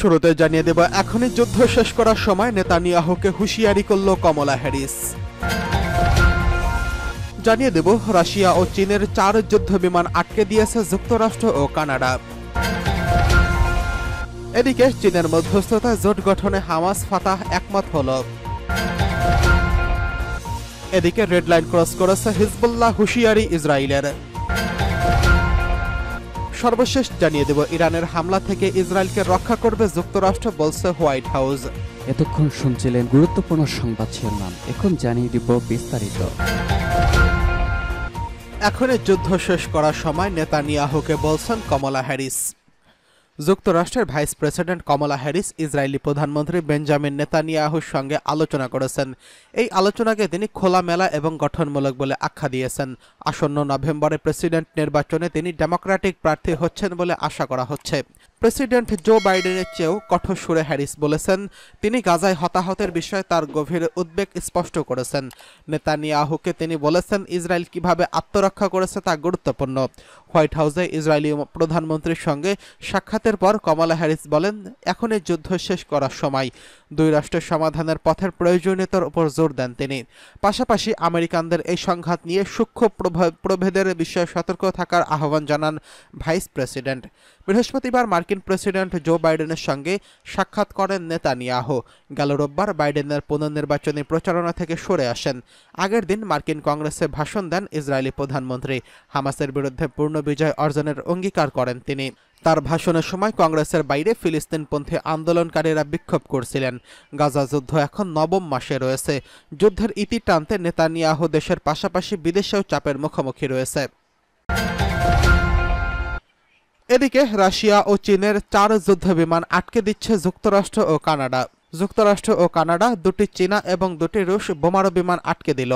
শুরুতে জানিয়ে দেব এখনই যুদ্ধ শেষ করার সময় নেতানিয়াহুকে হুঁশিয়ারি করল কমলা হ্যারিস। জানিয়ে দেব রাশিয়া ও চীনের 4 যুদ্ধ বিমান আটকে দিয়েছে যুক্তরাষ্ট্র ও কানাডা। এদিকে চীনের মধ্যস্থতায় জোট গঠনে হামাস ফাতাহ একমত হল। এদিকে রেড লাইন ক্রস করেছে হিজবুল্লাহ, হুঁশিয়ারি ইসরায়েলের। সর্বশেষ জানিয়ে দেব ইরানের হামলা থেকে ইসরায়েলকে রক্ষা করবে যুক্তরাষ্ট্র, বলছে হোয়াইট হাউস। এতক্ষণ শুনছিলেন গুরুত্বপূর্ণ সংবাদ শিরোনাম, এখন জানিয়ে দিব বিস্তারিত। এখনই যুদ্ধ শেষ করার সময় নেতানিয়াহুকে বলছেন কমলা হ্যারিস। যুক্তরাষ্ট্রের ভাইস প্রেসিডেন্ট কমলা হ্যারিস ইসরায়েলি প্রধানমন্ত্রী বেঞ্জামিন নেতানিয়াহুর সঙ্গে আলোচনা করেছেন। এই আলোচনাকে তিনি খোলামেলা এবং গঠনমূলক বলে আখ্যা দিয়েছেন। আসন্ন নভেম্বরে প্রেসিডেন্ট নির্বাচনে তিনি ডেমোক্রেটিক প্রার্থী হচ্ছেন বলে আশা করা হচ্ছে। প্রেসিডেন্ট জো বাইডেনের চেয়েও কঠোর সুরে হ্যারিস বলেছেন, তিনি গাজায় হতাহতের বিষয়ে তার গভীর উদ্বেগ স্পষ্ট করেছেন। নেতানিয়াহুকে তিনি বলেছেন, ইসরায়েল কিভাবে আত্মরক্ষা করেছে তা গুরুত্বপূর্ণ। হোয়াইট হাউসে ইসরায়েলি প্রধানমন্ত্রীর সঙ্গে সাক্ষাতের পর কমলা হ্যারিস বলেন, এখনই যুদ্ধ শেষ করার সময়। 2 রাষ্ট্রের সমাধানের পথের প্রয়োজনীয়তার উপর জোর দেন তিনি। পাশাপাশি আমেরিকানদের এই সংঘাত নিয়ে সূক্ষ্ম প্রভেদের বিষয়ে সতর্ক থাকার আহ্বান জানান ভাইস প্রেসিডেন্ট। বৃহস্পতিবার মার্কিন প্রেসিডেন্ট জো বাইডেনের সঙ্গে সাক্ষাৎ করেন নেতানিয়াহু। গেল রোববার বাইডেনের পুনর্নির্বাচনী প্রচারণা থেকে সরে আসেন। আগের দিন মার্কিন কংগ্রেসে ভাষণ দেন ইসরায়েলি প্রধানমন্ত্রী। হামাসের বিরুদ্ধে পূর্ণ বিজয় অর্জনের অঙ্গীকার করেন তিনি। তার ভাষণের সময় কংগ্রেসের বাইরে ফিলিস্তিনপন্থী আন্দোলনকারীরা বিক্ষোভ করছিলেন। গাজা যুদ্ধ এখন 9ম মাসে রয়েছে। যুদ্ধের ইতি টানতে নেতানিয়াহু দেশের পাশাপাশি বিদেশেও চাপের মুখোমুখি রয়েছে। এদিকে রাশিয়া ও চীনের 4 যুদ্ধ বিমান আটকে দিচ্ছে যুক্তরাষ্ট্র ও কানাডা। যুক্তরাষ্ট্র ও কানাডা 2টি চীনা এবং 2টি রুশ বোমারু বিমান আটকে দিল।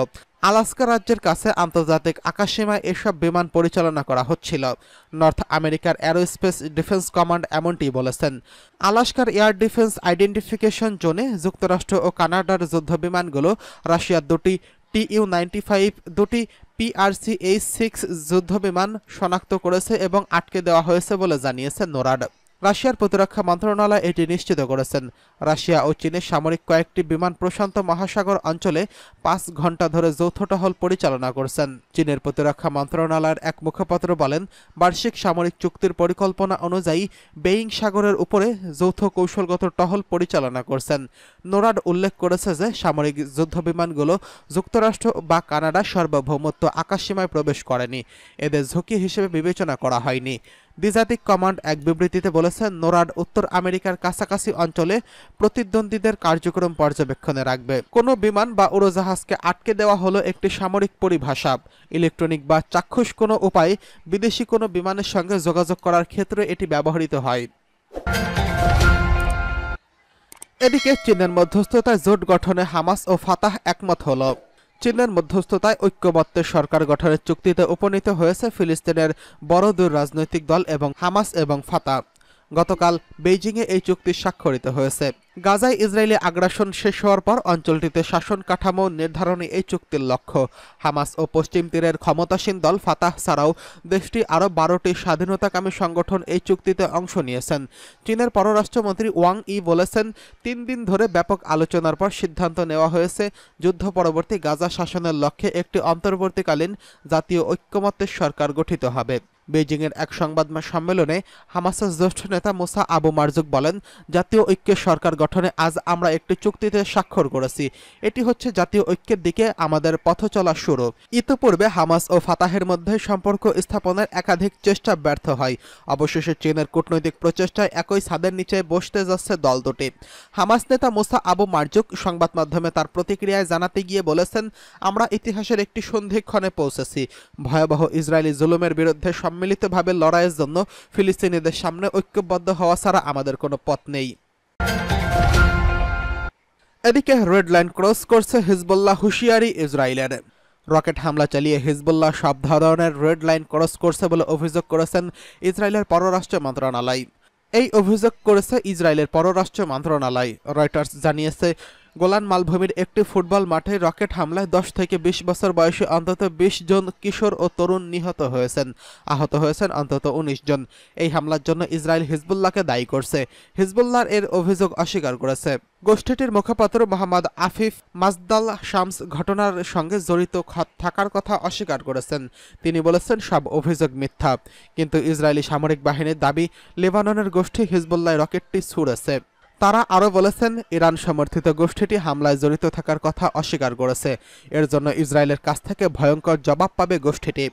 আলাস্কা রাজ্যের কাছে আন্তর্জাতিক আকাশসীমায় এসব বিমান পরিচালনা করা হচ্ছিল। নর্থ আমেরিকার এরোস্পেস ডিফেন্স কমান্ড এমনটি বলেছেন। আলাস্কার এয়ার ডিফেন্স আইডেন্টিফিকেশন জোনে যুক্তরাষ্ট্র ও কানাডার যুদ্ধ বিমানগুলো রাশিয়ার 2টি TU-95, 2টি PRCH-6 যুদ্ধবিমান শনাক্ত করেছে এবং আটকে দেওয়া হয়েছে বলে জানিয়েছে নোরাড। রাশিয়ার প্রতিরক্ষা মন্ত্রণালয় এটি নিশ্চিত করেছেন। রাশিয়া ও চীনের সামরিক কয়েকটি বিমান প্রশান্ত মহাসাগর অঞ্চলে 5 ঘন্টা ধরে যৌথ টহল পরিচালনা করছেন। চীনের প্রতিরক্ষা মন্ত্রণালয়ের এক মুখপাত্র বলেন, বার্ষিক সামরিক চুক্তির পরিকল্পনা অনুযায়ী বেইং সাগরের উপরে যৌথ কৌশলগত টহল পরিচালনা করছেন। নোরাড উল্লেখ করেছে যে সামরিক যুদ্ধবিমানগুলো যুক্তরাষ্ট্র বা কানাডার সার্বভৌমত্ব আকাশসীমায় প্রবেশ করেনি। এদের ঝুঁকি হিসেবে বিবেচনা করা হয়নি। দ্বিজাতিক কমান্ড এক বিবৃতিতে বলেছেন, নোরাড উত্তর আমেরিকার কাছাকাছি অঞ্চলে প্রতিদ্বন্দ্বীদের কার্যক্রম পর্যবেক্ষণে রাখবে। কোনো বিমান বা উড়োজাহাজকে আটকে দেওয়া হলো একটি সামরিক পরিভাষা। ইলেকট্রনিক বা চাক্ষুষ কোনো উপায়ে বিদেশি কোনো বিমানের সঙ্গে যোগাযোগ করার ক্ষেত্রে এটি ব্যবহৃত হয়। এদিকে চীনের মধ্যস্থতায় জোট গঠনে হামাস ও ফাতাহ একমত হল। চীনের মধ্যস্থতায় ঐক্যমত্যের সরকার গঠনের চুক্তিতে উপনীত হয়েছে ফিলিস্তিনের বড় 2 রাজনৈতিক দল এবং হামাস এবং ফাতাহ। গতকাল বেইজিংয়ে এই চুক্তি স্বাক্ষরিত হয়েছে। গাজায় ইসরায়েলি আগ্রাসন শেষ হওয়ার পর অঞ্চলটিতে শাসন কাঠামো নির্ধারণে এই চুক্তির লক্ষ্য। হামাস ও পশ্চিম তীরের ক্ষমতাসীন দল ফাতাহ ছাড়াও দেশটির আরও 12টি স্বাধীনতাকামী সংগঠন এই চুক্তিতে অংশ নিয়েছেন। চীনের পররাষ্ট্রমন্ত্রী ওয়াং ই বলেছেন, 3 দিন ধরে ব্যাপক আলোচনার পর সিদ্ধান্ত নেওয়া হয়েছে যুদ্ধ পরবর্তী গাজা শাসনের লক্ষ্যে একটি অন্তর্বর্তীকালীন জাতীয় ঐক্যমত্যের সরকার গঠিত হবে। বেইজিংয়ের এক সংবাদ সম্মেলনে হামাসের জ্যেষ্ঠ নেতা মুসা আবু মারজুক বলেন, জাতীয় ঐক্যের সরকার গঠনে আজ আমরা একটি চুক্তিতে স্বাক্ষর করেছি। এটি হচ্ছে জাতীয় ঐক্যের দিকে আমাদের পথ চলা শুরু। ইতিপূর্বে হামাস ও ফাতাহের মধ্যে সম্পর্ক স্থাপনের একাধিক চেষ্টা ব্যর্থ হয়। অবশেষে চীনের কূটনৈতিক প্রচেষ্টায় একই ছাদের নিচে বসতে যাচ্ছে দল দুটি। হামাস নেতা মুসা আবু মারজুক সংবাদ মাধ্যমে তার প্রতিক্রিয়ায় জানাতে গিয়ে বলেছেন, আমরা ইতিহাসের একটি সন্ধিক্ষণে পৌঁছেছি। ভয়াবহ ইসরায়েলি জুলুমের বিরুদ্ধে সম্মিলিতভাবে লড়াইয়ের জন্য ফিলিস্তিনিদের সামনে ঐক্যবদ্ধ হওয়া ছাড়া আমাদের কোনো পথ নেই। এদিকে রেড লাইন ক্রস করছে হিজবুল্লাহ, হুঁশিয়ারি ইসরায়েলের। রকেট হামলা চালিয়ে হিজবুল্লাহ সব ধরনের রেড লাইন ক্রস করছে বলে অভিযোগ করেছেন ইসরায়েলের পররাষ্ট্র মন্ত্রণালয়। এই অভিযোগ করেছে ইসরায়েলের পররাষ্ট্র মন্ত্রণালয়। রয়টার্স জানিয়েছে, গোলান মালভূমির একটি ফুটবল মাঠে রকেট হামলায় 10 থেকে 20 বছর বয়সী অন্তত 20 জন কিশোর ও তরুণ নিহত হয়েছেন। আহত হয়েছেন অন্তত 19 জন। এই হামলার জন্য ইসরায়েল হিজবুল্লাহকে দায়ী করছে। হিজবুল্লাহ এর অভিযোগ অস্বীকার করেছে। গোষ্ঠীটির মুখপাত্র মোহাম্মদ আফিফ মাজদাল শামস ঘটনার সঙ্গে জড়িত থাকার কথা অস্বীকার করেছেন। তিনি বলেছেন, সব অভিযোগ মিথ্যা। কিন্তু ইসরায়েলি সামরিক বাহিনীর দাবি, লেবাননের গোষ্ঠী হিজবুল্লাহ রকেটটি ছুড়েছে। তারা আরও বলেছেন, ইরান সমর্থিত গোষ্ঠীটি হামলায় জড়িত থাকার কথা অস্বীকার করেছে। এর জন্য ইসরায়েলের কাছ থেকে ভয়ঙ্কর জবাব পাবে গোষ্ঠীটি।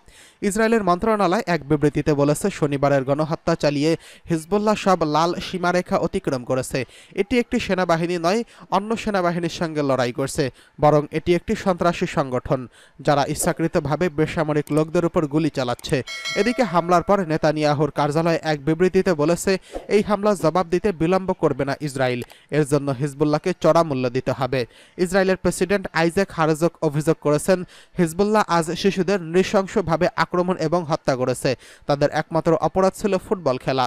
ইসরায়েলের মন্ত্রণালয় এক বিবৃতিতে বলেছে, শনিবারের গণহত্যা চালিয়ে হিজবুল্লাহ সব লাল সীমারেখা অতিক্রম করেছে। এটি একটি সেনাবাহিনী নয়, অন্য সেনাবাহিনীর সঙ্গে লড়াই করছে, বরং এটি একটি সন্ত্রাসী সংগঠন যারা ইচ্ছাকৃতভাবে বেসামরিক লোকদের উপর গুলি চালাচ্ছে। এদিকে হামলার পর নেতানিয়াহুর কার্যালয় এক বিবৃতিতে বলেছে, এই হামলার জবাব দিতে বিলম্ব করবে না ইসরায়েল। এর জন্য হিজবুল্লাহকে চড়া মূল্য দিতে হবে। ইসরায়েলের প্রেসিডেন্ট আইজাক হারজগ অভিযোগ করেছেন, হিজবুল্লাহ আজ শিশুদের নৃশংসভাবে আক্রমণ এবং হত্যা করেছে। তাদের একমাত্র অপরাধ ছিল ফুটবল খেলা।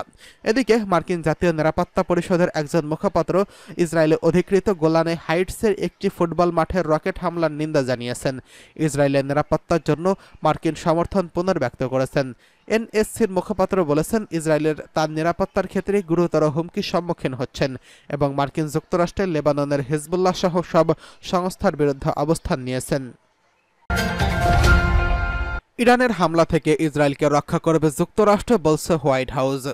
এদিকে মার্কিন জাতীয় নিরাপত্তা পরিষদের একজন মুখপাত্র ইসরায়েলে অধিকৃত গোলানে হাইটসের একটি ফুটবল মাঠের রকেট হামলার নিন্দা জানিয়েছেন। ইসরায়েলের নিরাপত্তার জন্য মার্কিন সমর্থন পুনর্ব্যক্ত করেছেন। এনএসসির মুখপাত্র বলেছেন, ইসরায়েলের তার নিরাপত্তার ক্ষেত্রে গুরুতর হুমকির সম্মুখীন হচ্ছেন এবং মার্কিন যুক্তরাষ্ট্রের লেবাননের হিজবুল্লাহ সহ সব সংস্থার বিরুদ্ধে অবস্থান নিয়েছেন। ইরানের হামলা থেকে ইসরায়েলকে রক্ষা করবে যুক্তরাষ্ট্র, বলছে হোয়াইট হাউস।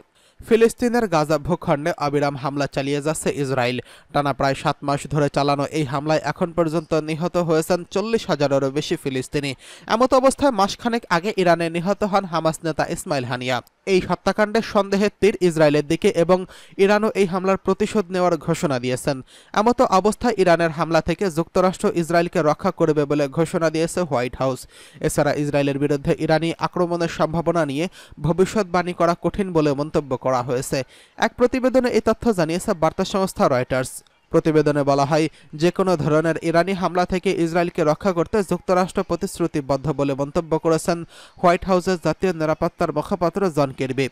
ফিলিস্তিনের গাজা ভূখণ্ডে অবিরাম হামলা চালিয়ে যাচ্ছে ইসরায়েল। টানা প্রায় 7 মাস ধরে চালানো এই হামলায় এখন পর্যন্ত নিহত হয়েছেন 40,000-এরও বেশি ফিলিস্তিনি। এমত অবস্থায় মাসখানেক আগে ইরানে নিহত হন হামাস নেতা ইসমাইল হানিয়া। এই হত্যাকাণ্ডের সন্দেহের তীর ইসরায়েলের দিকে এবং ইরানও এই হামলার প্রতিশোধ নেওয়ার ঘোষণা দিয়েছেন। এমত অবস্থায় ইরানের হামলা থেকে যুক্তরাষ্ট্র ইসরায়েলকে রক্ষা করবে বলে ঘোষণা দিয়েছে হোয়াইট হাউস। এছাড়া ইসরায়েলের বিরুদ্ধে ইরানি আক্রমণের সম্ভাবনা নিয়ে ভবিষ্যৎবাণী করা কঠিন বলে মন্তব্য করা হয়েছে। এক প্রতিবেদনে এই তথ্য জানিয়েছে বার্তা সংস্থা রয়টার্স। প্রতিবেদনে বলা হয়, যে কোনো ধরনের ইরানি হামলা থেকে ইসরায়েলকে রক্ষা করতে যুক্তরাষ্ট্র প্রতিশ্রুতিবদ্ধ বলে মন্তব্য করেছেন হোয়াইট হাউসের জাতীয় নিরাপত্তার মুখপাত্র জন কির্বি।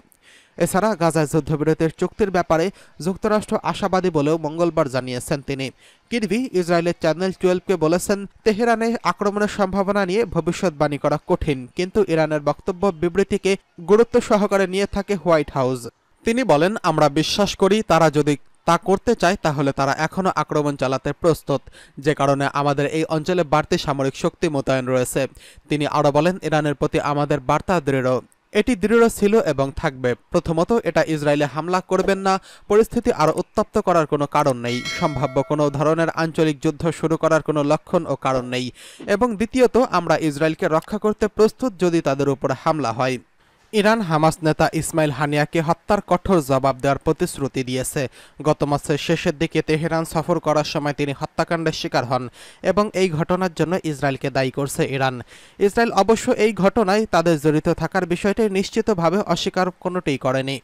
এছাড়া গাজায় যুদ্ধবিরতির চুক্তির ব্যাপারে যুক্তরাষ্ট্র আশাবাদী বলেও মঙ্গলবার জানিয়েছেন তিনি। কির্বি ইসরায়েলের চ্যানেল 12-কে বলেছেন, তেহরানে আক্রমণের সম্ভাবনা নিয়ে ভবিষ্যৎবাণী করা কঠিন, কিন্তু ইরানের বক্তব্য বিবৃতিকে গুরুত্ব সহকারে নিয়ে থাকে হোয়াইট হাউস। তিনি বলেন, আমরা বিশ্বাস করি তারা যদি তা করতে চায় তাহলে তারা এখনও আক্রমণ চালাতে প্রস্তুত, যে কারণে আমাদের এই অঞ্চলে বাড়তি সামরিক শক্তি মোতায়েন রয়েছে। তিনি আরও বলেন, ইরানের প্রতি আমাদের বার্তা দৃঢ়। এটি দৃঢ় ছিল এবং থাকবে। প্রথমত, এটা ইসরায়েলে হামলা করবেন না, পরিস্থিতি আরও উত্তপ্ত করার কোনো কারণ নেই, সম্ভাব্য কোনো ধরনের আঞ্চলিক যুদ্ধ শুরু করার কোনো লক্ষণ ও কারণ নেই। এবং দ্বিতীয়ত, আমরা ইসরায়েলকে রক্ষা করতে প্রস্তুত যদি তাদের উপর হামলা হয়। ইরান হামাস নেতা ইসমাইল হানিয়াকে হত্যার কঠোর জবাব দেওয়ার প্রতিশ্রুতি দিয়েছে। গত মাসের শেষের দিকে তেহরান সফর করার সময় তিনি হত্যাকাণ্ডের শিকার হন এবং এই ঘটনার জন্য ইসরায়েলকে দায়ী করছে ইরান। ইসরায়েল অবশ্য এই ঘটনায় তাদের জড়িত থাকার বিষয়টি নিশ্চিতভাবে অস্বীকার কোনোটিই করেনি।